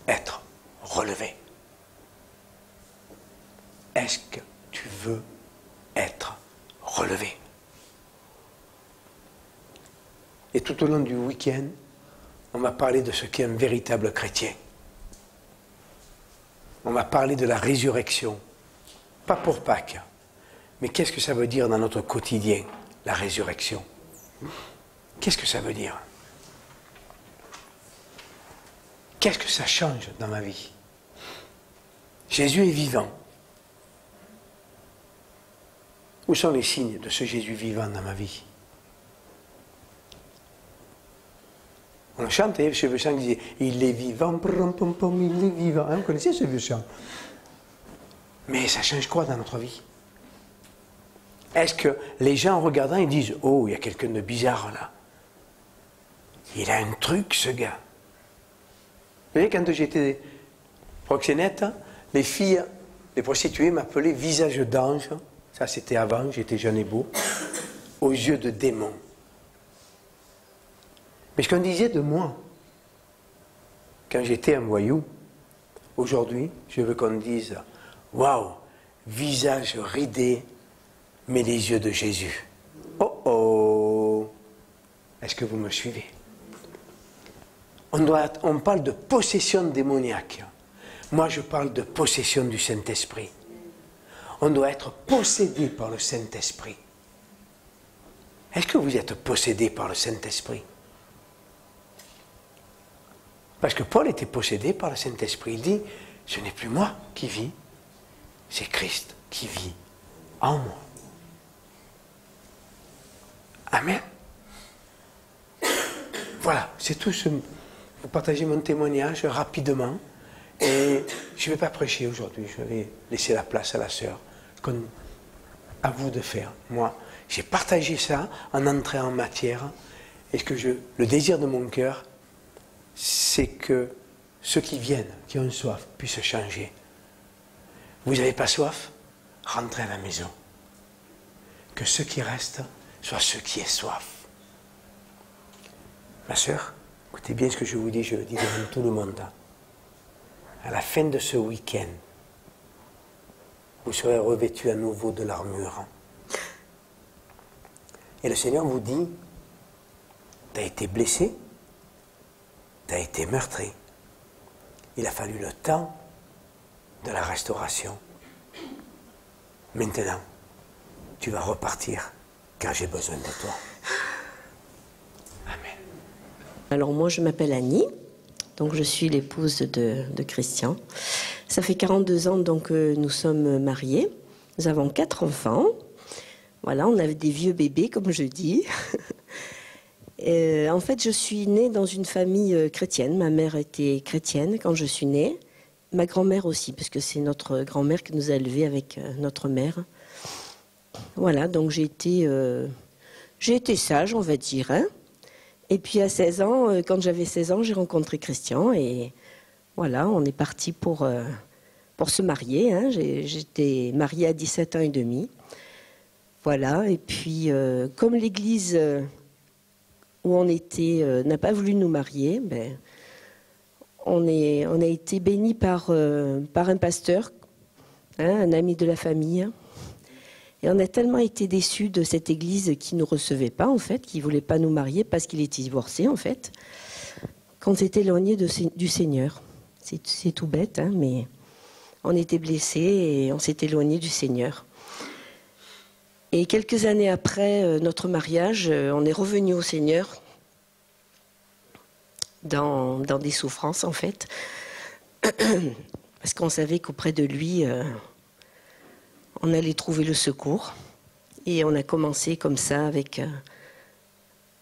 être relevé? Est-ce que tu veux être relevé? Et tout au long du week-end, on m'a parlé de ce qu'est un véritable chrétien. On m'a parlé de la résurrection. Pas pour Pâques, mais qu'est-ce que ça veut dire dans notre quotidien, la résurrection? Qu'est-ce que ça veut dire? Qu'est-ce que ça change dans ma vie? Jésus est vivant. Où sont les signes de ce Jésus vivant dans ma vie? On chante, ce vieux chant qui disait « Il est vivant, pom, pom, pom, il est vivant ». Vous connaissez ce vieux chant? Mais ça change quoi dans notre vie? Est-ce que les gens en regardant, ils disent « Oh, il y a quelqu'un de bizarre là. Il a un truc, ce gars. » Vous voyez, quand j'étais proxénète, les filles, les prostituées m'appelaient visage d'ange. Ça, c'était avant, j'étais jeune et beau. Aux yeux de démon. Mais ce qu'on disait de moi, quand j'étais un voyou, aujourd'hui, je veux qu'on dise « Waouh, visage ridé, mais les yeux de Jésus. » Oh oh! Est-ce que vous me suivez? On parle de possession démoniaque. Moi, je parle de possession du Saint-Esprit. On doit être possédé par le Saint-Esprit. Est-ce que vous êtes possédé par le Saint-Esprit? Parce que Paul était possédé par le Saint-Esprit. Il dit, ce n'est plus moi qui vis, c'est Christ qui vit en moi. Amen. Voilà, c'est tout. Vous partagez mon témoignage rapidement. Et je ne vais pas prêcher aujourd'hui, je vais laisser la place à la sœur. À vous de faire. Moi, j'ai partagé ça en entrant en matière. Et le désir de mon cœur, c'est que ceux qui viennent, qui ont soif, puissent changer. Vous n'avez pas soif? Rentrez à la maison. Que ceux qui restent soient ceux qui aient soif. Ma sœur, écoutez bien ce que je vous dis, je le dis devant tout le monde. À la fin de ce week-end, vous serez revêtus à nouveau de l'armure. Et le Seigneur vous dit, tu as été blessé, tu as été meurtri. Il a fallu le temps de la restauration. Maintenant, tu vas repartir car j'ai besoin de toi. Amen. Alors moi, je m'appelle Annie, donc je suis l'épouse de Christian. Ça fait 42 ans donc nous sommes mariés. Nous avons 4 enfants. Voilà, on avait des vieux bébés, comme je dis. En fait, je suis née dans une famille chrétienne. Ma mère était chrétienne quand je suis née. Ma grand-mère aussi, parce que c'est notre grand-mère qui nous a élevés avec notre mère. Voilà, donc j'ai été sage, on va dire. Hein. Et puis à 16 ans, quand j'avais 16 ans, j'ai rencontré Christian. Et voilà, on est parti pour se marier. Hein. J'étais mariée à 17 ans et demi. Voilà, et puis comme l'église où on était n'a pas voulu nous marier, ben, on a été bénis par un pasteur, hein, un ami de la famille. Et on a tellement été déçus de cette église qui ne nous recevait pas, en fait, qui ne voulait pas nous marier parce qu'il était divorcé, en fait, qu'on s'est éloigné du Seigneur. C'est tout bête, hein, mais on était blessés et on s'est éloigné du Seigneur. Et quelques années après notre mariage, on est revenu au Seigneur dans des souffrances, en fait, parce qu'on savait qu'auprès de lui, on allait trouver le secours. Et on a commencé comme ça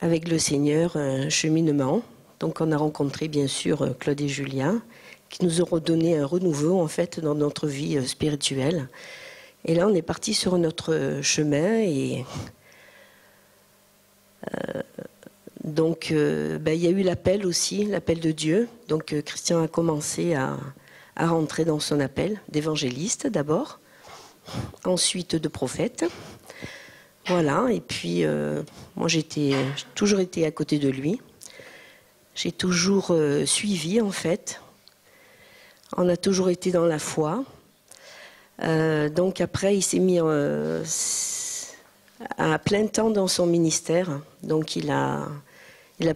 avec le Seigneur un cheminement. Donc on a rencontré bien sûr Claude et Julien, qui nous ont donné un renouveau en fait dans notre vie spirituelle. Et là, on est parti sur notre chemin et donc il y a eu l'appel aussi, l'appel de Dieu. Donc Christian a commencé à rentrer dans son appel d'évangéliste d'abord, ensuite de prophète. Voilà, et puis moi j'ai toujours été à côté de lui. J'ai toujours suivi en fait. On a toujours été dans la foi. Donc après, il s'est mis à plein temps dans son ministère. Donc il a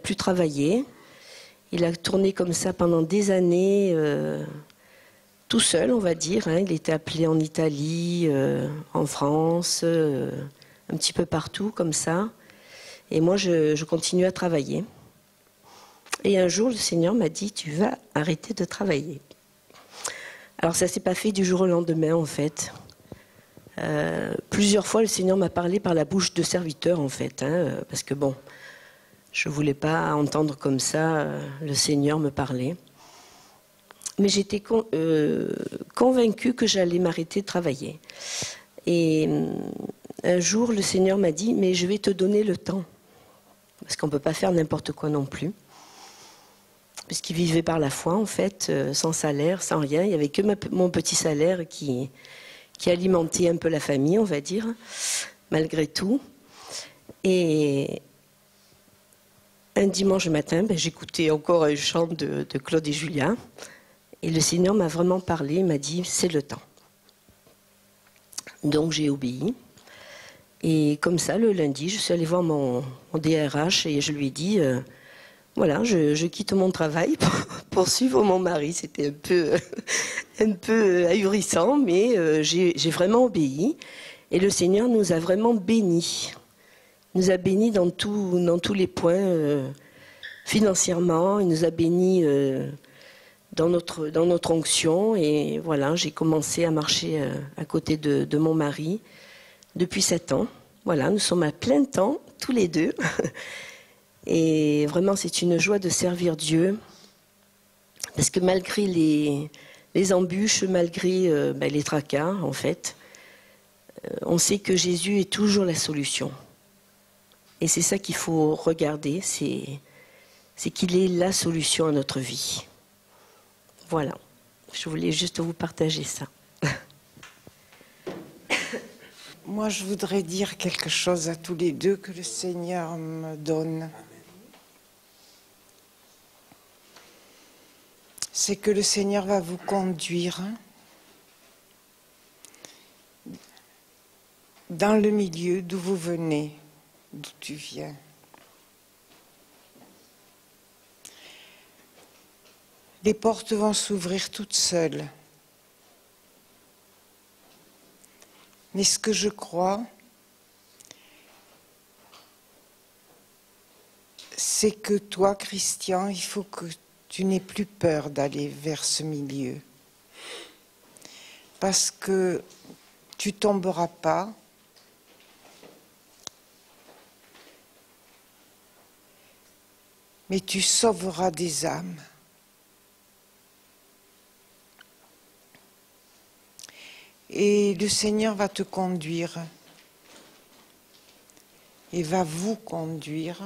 pu travailler. Il a tourné comme ça pendant des années, tout seul, on va dire. Hein. Il était appelé en Italie, en France, un petit peu partout comme ça. Et moi, je continue à travailler. Et un jour, le Seigneur m'a dit, tu vas arrêter de travailler. Alors ça ne s'est pas fait du jour au lendemain en fait. Plusieurs fois le Seigneur m'a parlé par la bouche de serviteurs en fait. Hein, parce que bon, Je ne voulais pas entendre comme ça le Seigneur me parler. Mais j'étais convaincue que j'allais m'arrêter de travailler. Et un jour, le Seigneur m'a dit, mais je vais te donner le temps. Parce qu'on ne peut pas faire n'importe quoi non plus. Parce qu'il vivait par la foi, en fait, sans salaire, sans rien. Il n'y avait que mon petit salaire qui alimentait un peu la famille, on va dire, malgré tout. Et un dimanche matin, j'écoutais encore un chant de Claude et Julien. Et le Seigneur m'a vraiment parlé, il m'a dit, c'est le temps. Donc j'ai obéi. Et comme ça, le lundi, je suis allée voir mon DRH et je lui ai dit, voilà, je quitte mon travail pour suivre mon mari. C'était un peu ahurissant, mais j'ai vraiment obéi. Et le Seigneur nous a vraiment bénis. Il nous a bénis dans tous les points, financièrement. Il nous a bénis dans notre onction. Et voilà, j'ai commencé à marcher à côté de mon mari depuis 7 ans. Voilà, nous sommes à plein temps, tous les deux. Et vraiment, c'est une joie de servir Dieu. Parce que malgré les embûches, malgré les tracas, en fait, on sait que Jésus est toujours la solution. Et c'est ça qu'il faut regarder, c'est qu'il est la solution à notre vie. Voilà, je voulais juste vous partager ça. Moi, je voudrais dire quelque chose à tous les deux que le Seigneur me donne. C'est que le Seigneur va vous conduire dans le milieu d'où vous venez, d'où tu viens. Les portes vont s'ouvrir toutes seules. Mais ce que je crois, c'est que toi, Christian, il faut que tu n'aies plus peur d'aller vers ce milieu. Parce que tu ne tomberas pas. Mais tu sauveras des âmes. Et le Seigneur va te conduire et va vous conduire.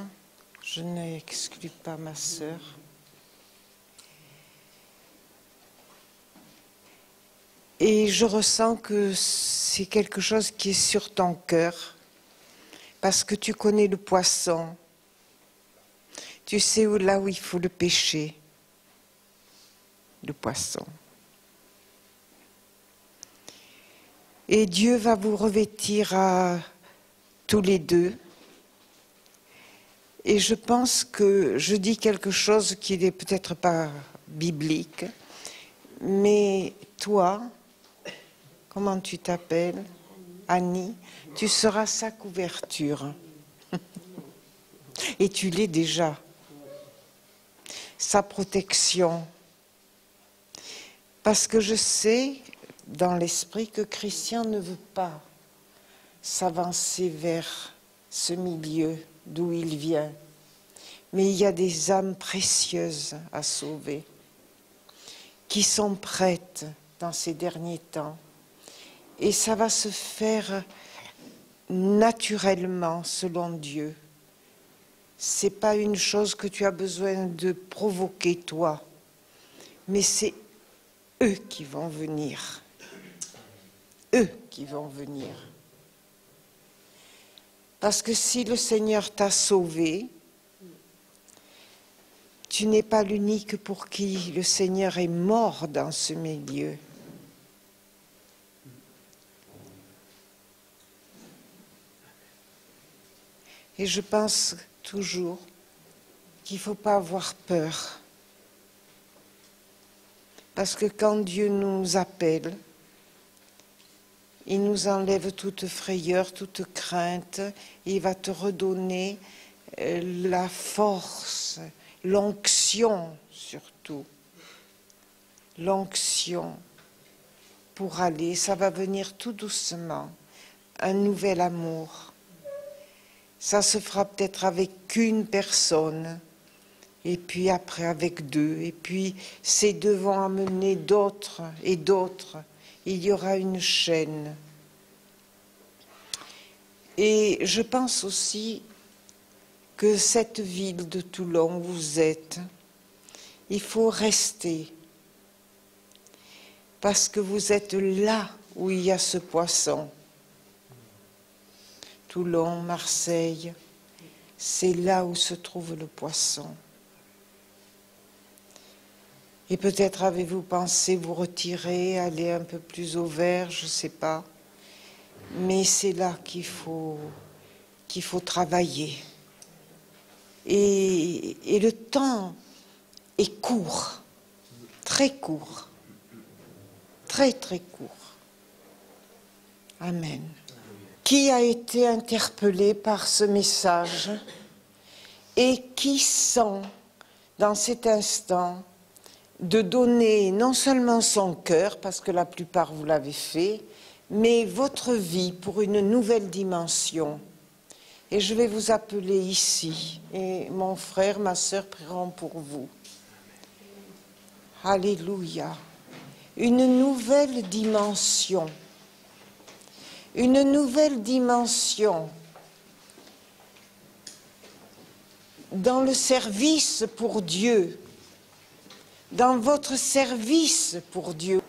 Je n'exclus pas ma sœur. Et je ressens que c'est quelque chose qui est sur ton cœur, parce que tu connais le poisson. Tu sais là où il faut le pêcher, le poisson. Et Dieu va vous revêtir à tous les deux. Et je pense que je dis quelque chose qui n'est peut-être pas biblique, mais toi, comment tu t'appelles? Annie, tu seras sa couverture. Et tu l'es déjà. Sa protection. Parce que je sais dans l'esprit que Christian ne veut pas s'avancer vers ce milieu d'où il vient. Mais il y a des âmes précieuses à sauver, qui sont prêtes dans ces derniers temps. Et ça va se faire naturellement selon Dieu. Ce n'est pas une chose que tu as besoin de provoquer toi, mais c'est eux qui vont venir. Eux qui vont venir. Parce que si le Seigneur t'a sauvé, tu n'es pas l'unique pour qui le Seigneur est mort dans ce milieu. Et je pense toujours qu'il ne faut pas avoir peur. Parce que quand Dieu nous appelle, il nous enlève toute frayeur, toute crainte, et il va te redonner la force, l'onction surtout. L'onction pour aller, ça va venir tout doucement, un nouvel amour. Ça se fera peut-être avec une personne, et puis après avec deux, et puis ces deux vont amener d'autres et d'autres. Il y aura une chaîne. Et je pense aussi que cette ville de Toulon où vous êtes, il faut rester. Parce que vous êtes là où il y a ce poisson. Toulon, Marseille, c'est là où se trouve le poisson. Et peut-être avez-vous pensé vous retirer, aller un peu plus au vert, je ne sais pas. Mais c'est là qu'il faut travailler. Et le temps est court, très court, très très court. Amen. Qui a été interpellé par ce message et qui sent dans cet instant de donner non seulement son cœur, parce que la plupart vous l'avez fait, mais votre vie pour une nouvelle dimension. Et je vais vous appeler ici, et mon frère, ma sœur prieront pour vous. Alléluia. Une nouvelle dimension. Une nouvelle dimension dans le service pour Dieu, dans votre service pour Dieu.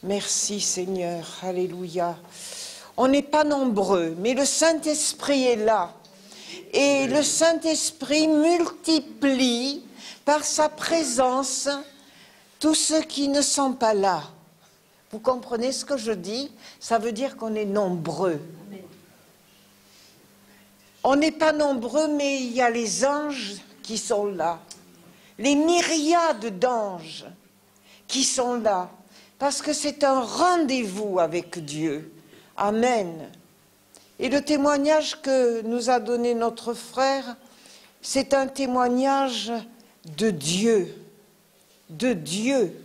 Merci Seigneur, alléluia. On n'est pas nombreux, mais le Saint-Esprit est là. Et le Saint-Esprit multiplie par sa présence tous ceux qui ne sont pas là. Vous comprenez ce que je dis? Ça veut dire qu'on est nombreux. On n'est pas nombreux, mais il y a les anges qui sont là. Les myriades d'anges qui sont là. Parce que c'est un rendez-vous avec Dieu. Amen. Et le témoignage que nous a donné notre frère, c'est un témoignage de Dieu. De Dieu.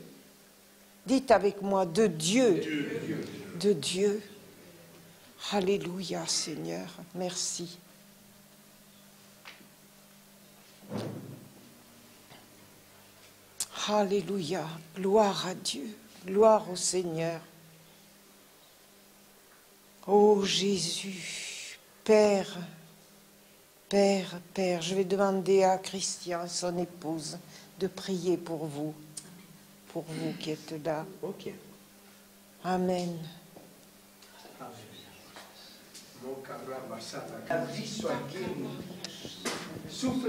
Dites avec moi, de Dieu. De Dieu. Alléluia, Seigneur. Merci. Alléluia. Gloire à Dieu. Gloire au Seigneur. Ô Jésus, Père, Père, Père, je vais demander à Christian et son épouse de prier pour vous qui êtes là. Ok. Amen. La vie soit guérie. Souffle